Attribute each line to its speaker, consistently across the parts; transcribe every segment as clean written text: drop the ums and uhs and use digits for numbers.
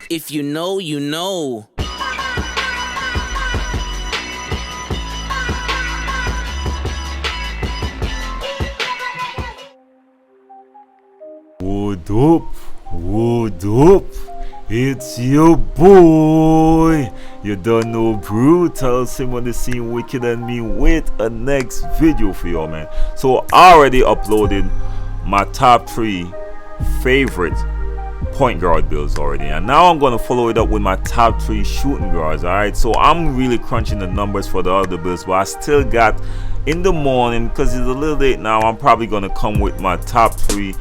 Speaker 1: If you know, you know.
Speaker 2: What up? What up? It's your boy. You don't know Brutal. Sim on the scene, Wicked and me with a next video for y'all, man. So I already uploaded my top 3 favorite point guard builds already, and now I'm gonna follow it up with my top 3 shooting guards. All right, so I'm really crunching the numbers for the other builds, but I still got in the morning, because it's a little late now, I'm probably gonna come with my top 3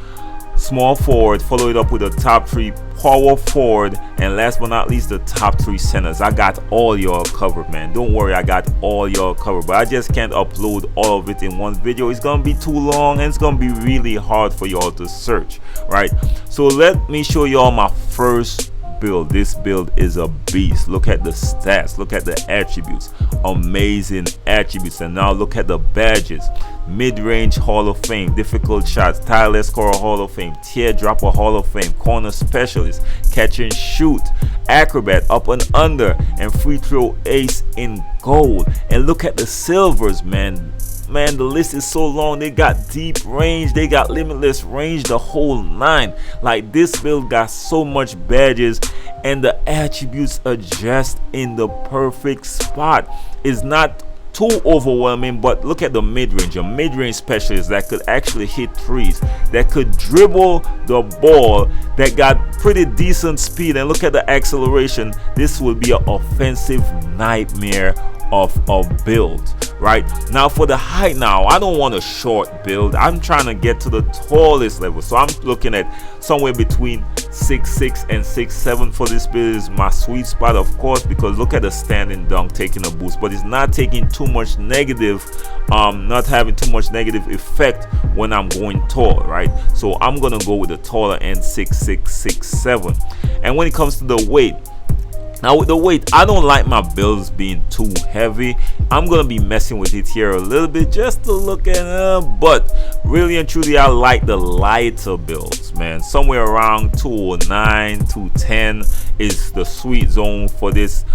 Speaker 2: small forward, follow it up with the top 3 power forward, and last but not least the top 3 centers. I got all y'all covered, man. Don't worry, I got all y'all covered, but I just can't upload all of it in one video. It's gonna be too long and it's gonna be really hard for y'all to search, right? So let me show y'all my first build. This build is a beast. Look at the stats, look at the attributes, amazing attributes. And now look at the badges: mid-range Hall of Fame, difficult shots, tireless scorer Hall of Fame, teardropper Hall of Fame, corner specialist, catch and shoot, acrobat, up and under, and free throw ace in gold. And look at the silvers, man. The list is so long. They got deep range, they got limitless range, the whole 9. Like, this build got so much badges, and the attributes are just in the perfect spot. It's not too overwhelming, but look at the mid-range. A mid-range specialist that could actually hit threes, that could dribble the ball, that got pretty decent speed, and look at the acceleration. This will be an offensive nightmare of a build. Right now, for the height, now I don't want a short build. I'm trying to get to the tallest level, so I'm looking at somewhere between 6'6" and 6'7" for this build. Is my sweet spot, of course, because look at the standing dunk taking a boost, but it's not taking too much negative, not having too much negative effect when I'm going tall, right? So I'm gonna go with the taller end, 6'6", 6'7". And when it comes to the weight, now with the weight, I don't like my builds being too heavy. I'm gonna be messing with it here a little bit just to look at it, but really and truly I like the lighter builds, man. Somewhere around 209, 210 is the sweet zone for this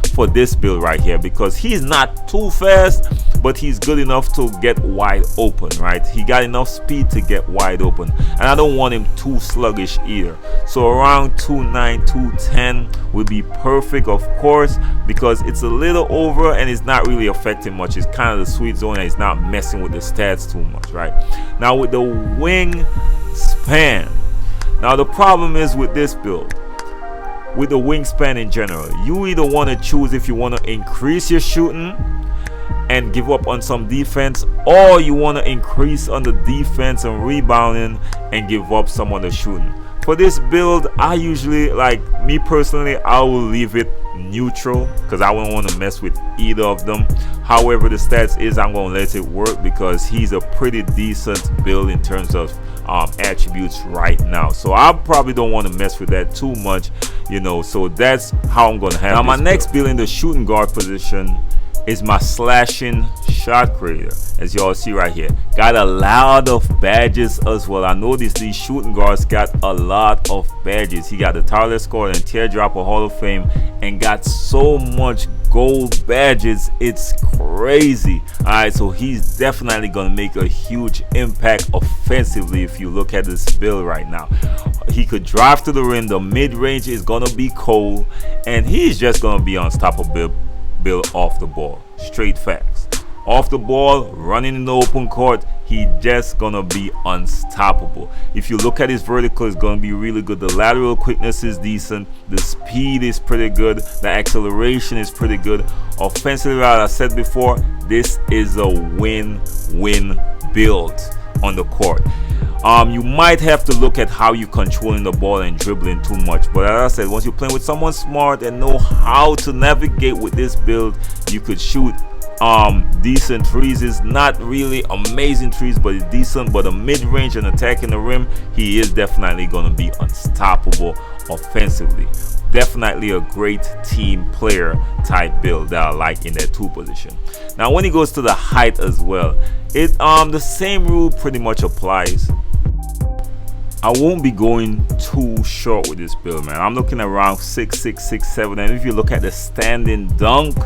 Speaker 2: build right here, because he's not too fast, but he's good enough to get wide open, right? He got enough speed to get wide open, and I don't want him too sluggish either. So around 209, 210 would be perfect, of course, because it's a little over and it's not really affecting much. It's kind of the sweet zone and it's not messing with the stats too much, right? Now with the wing span, now the problem is with this build, with the wingspan in general, you either want to choose if you want to increase your shooting and give up on some defense, or you want to increase on the defense and rebounding and give up some on the shooting. For this build, I usually, like me personally, I will leave it neutral because I don't want to mess with either of them. However the stats is, I'm going to let it work because he's a pretty decent build in terms of attributes right now. So I probably don't want to mess with that too much, you know. So that's how I'm going to have. Now my next build in the shooting guard position is my slashing shot creator, as y'all see right here. Got a lot of badges as well. I noticed these shooting guards got a lot of badges. He got the tireless scorer and teardropper Hall of Fame, and got so much gold badges, it's crazy. All right, so he's definitely gonna make a huge impact offensively. If you look at this build right now, he could drive to the rim, the mid-range is gonna be cold, and he's just gonna be unstoppable build off the ball. Straight facts. Off the ball, running in the open court, he just gonna be unstoppable. If you look at his vertical, it's gonna be really good. The lateral quickness is decent, the speed is pretty good, the acceleration is pretty good. Offensively, as I said before, this is a win-win build on the court. You might have to look at how you're controlling the ball and dribbling too much, but as I said, once you're playing with someone smart and know how to navigate with this build, you could shoot decent threes. Is not really amazing threes, but it's decent. But a mid-range and attacking the rim, he is definitely going to be unstoppable offensively. Definitely a great team player type build that I like in that 2 position. Now when he goes to the height as well, it the same rule pretty much applies. I won't be going too short with this build, man. I'm looking around 6'6", 6'7", and if you look at the standing dunk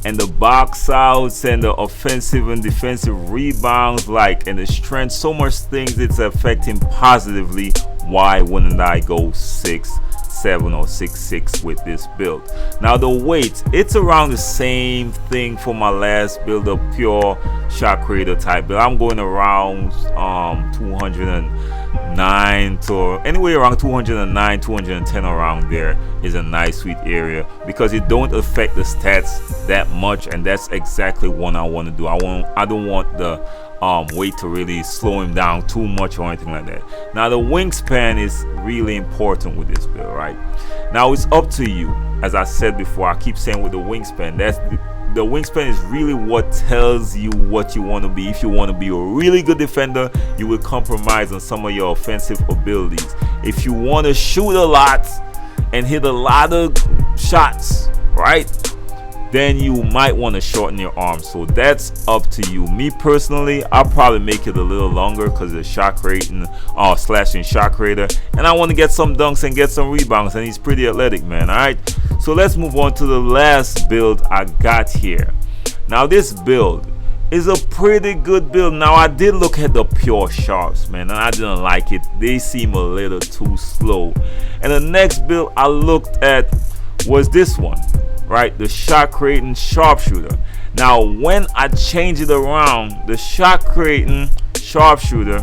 Speaker 2: and the box outs and the offensive and defensive rebounds, like, and the strength, so much things it's affecting positively. Why wouldn't I go 6'7" or 6'6" with this build? Now the weight, it's around the same thing for my last build, a pure shot creator type build. I'm going around 209 to anywhere around 209, 210, around there is a nice sweet area, because it don't affect the stats that much, and that's exactly what I want to do. I don't want the weight to really slow him down too much or anything like that. Now the wingspan is really important with this build, right? Now it's up to you. As I said before, I keep saying with the wingspan, the wingspan is really what tells you what you want to be. If you want to be a really good defender, you will compromise on some of your offensive abilities. If you want to shoot a lot and hit a lot of shots, right, then you might want to shorten your arms. So that's up to you. Me personally, I'll probably make it a little longer because it's shot creating slashing shot creator, and I want to get some dunks and get some rebounds, and he's pretty athletic, man. All right, so let's move on to the last build I got here. Now this build is a pretty good build. Now I did look at the pure sharps, man, and I didn't like it. They seem a little too slow. And the next build I looked at was this one, right? The shot creating sharpshooter. Now when I change it around, the shot creating sharpshooter,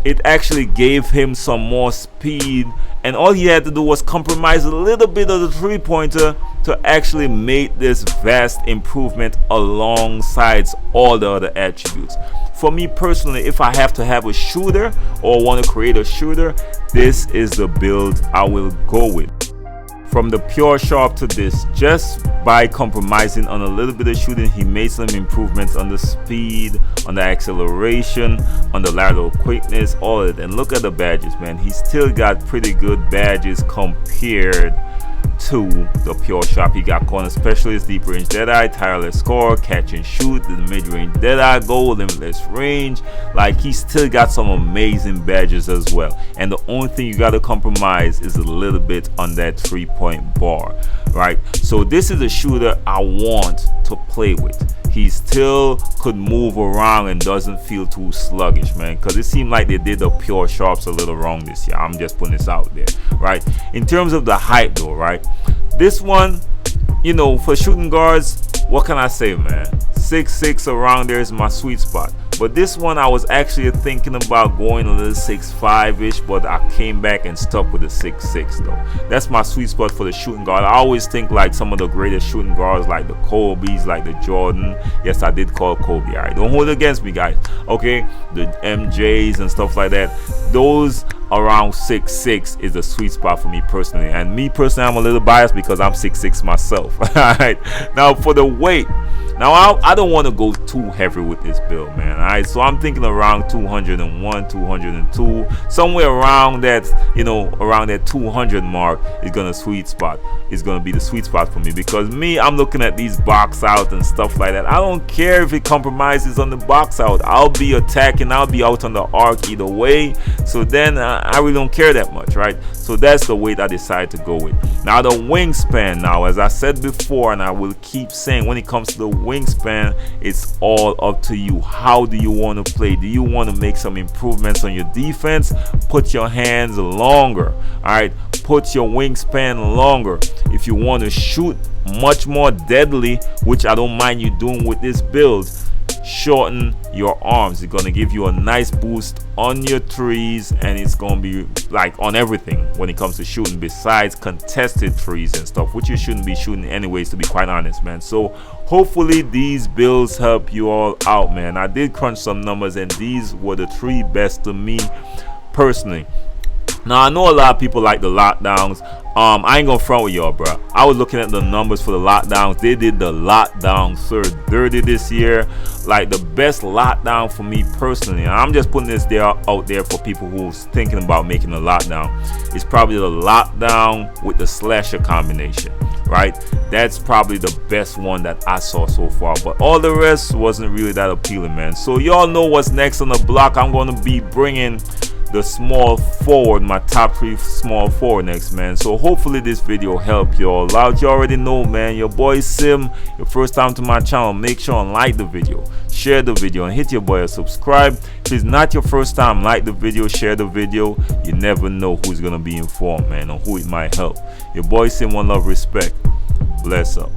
Speaker 2: it actually gave him some more speed, and all he had to do was compromise a little bit of the three-pointer to actually make this vast improvement alongside all the other attributes. For me personally, if I have to have a shooter or want to create a shooter, this is the build I will go with. From the pure sharp to this, just by compromising on a little bit of shooting, he made some improvements on the speed, on the acceleration, on the lateral quickness, all of it. And look at the badges, man. He still got pretty good badges compared to the pure sharp. He got corner specialist, deep range deadeye, tireless score, catch and shoot, the mid-range deadeye goal, limitless range. Like, he still got some amazing badges as well. And the only thing you got to compromise is a little bit on that 3-point bar, right? So this is a shooter I want to play with. He still could move around and doesn't feel too sluggish, man, because it seemed like they did the pure sharps a little wrong this year. I'm just putting this out there, right? In terms of the height though, right, this one, you know, for shooting guards, what can I say, man? 6'6" around there is my sweet spot. But this one I was actually thinking about going a little 6'5"-ish, but I came back and stuck with the 6'6" though. That's my sweet spot for the shooting guard. I always think like some of the greatest shooting guards, like the Kobe's, like the Jordan. Yes, I did call Kobe. Alright, don't hold it against me, guys. Okay, the MJs and stuff like that. Those around 6'6" is a sweet spot for me personally. And me personally, I'm a little biased because I'm 6'6" myself. Alright, now for the weight. Now I don't want to go too heavy with this build, man. Alright, so I'm thinking around 201, 202, somewhere around that, you know, around that 200 mark is gonna sweet spot. It's gonna be the sweet spot for me, because me, I'm looking at these box out and stuff like that. I don't care if it compromises on the box out. I'll be attacking. I'll be out on the arc either way. So then I really don't care that much, right? So that's the weight I decided to go with. Now the wingspan. Now, as I said before, and I will keep saying, when it comes to the wingspan, it's all up to you. How do you want to play? Do you want to make some improvements on your defense? Put your hands longer. All right, put your wingspan longer. If you want to shoot much more deadly, which I don't mind you doing with this build, shorten your arms. It's gonna give you a nice boost on your threes, and it's gonna be like on everything when it comes to shooting, besides contested threes and stuff, which you shouldn't be shooting anyways, to be quite honest, man. So hopefully these builds help you all out, man. I did crunch some numbers, and these were the 3 best to me personally. Now I know a lot of people like the lockdowns. I ain't gonna front with y'all, bro. I was looking at the numbers for the lockdowns. They did the lockdown so dirty this year. Like, the best lockdown for me personally, and I'm just putting this there out there for people who's thinking about making a lockdown, it's probably the lockdown with the slasher combination, right? That's probably the best one that I saw so far, but all the rest wasn't really that appealing, man. So y'all know what's next on the block. I'm gonna be bringing the small forward, my top 3 small forward next, man. So hopefully this video helped y'all out. You already know, man, your boy Sim. Your first time to my channel, make sure and like the video, share the video, and hit your boy a subscribe. If it's not your first time, like the video, share the video. You never know who's gonna be informed, man, or who it might help. Your boy Sim, one love, respect. Bless up.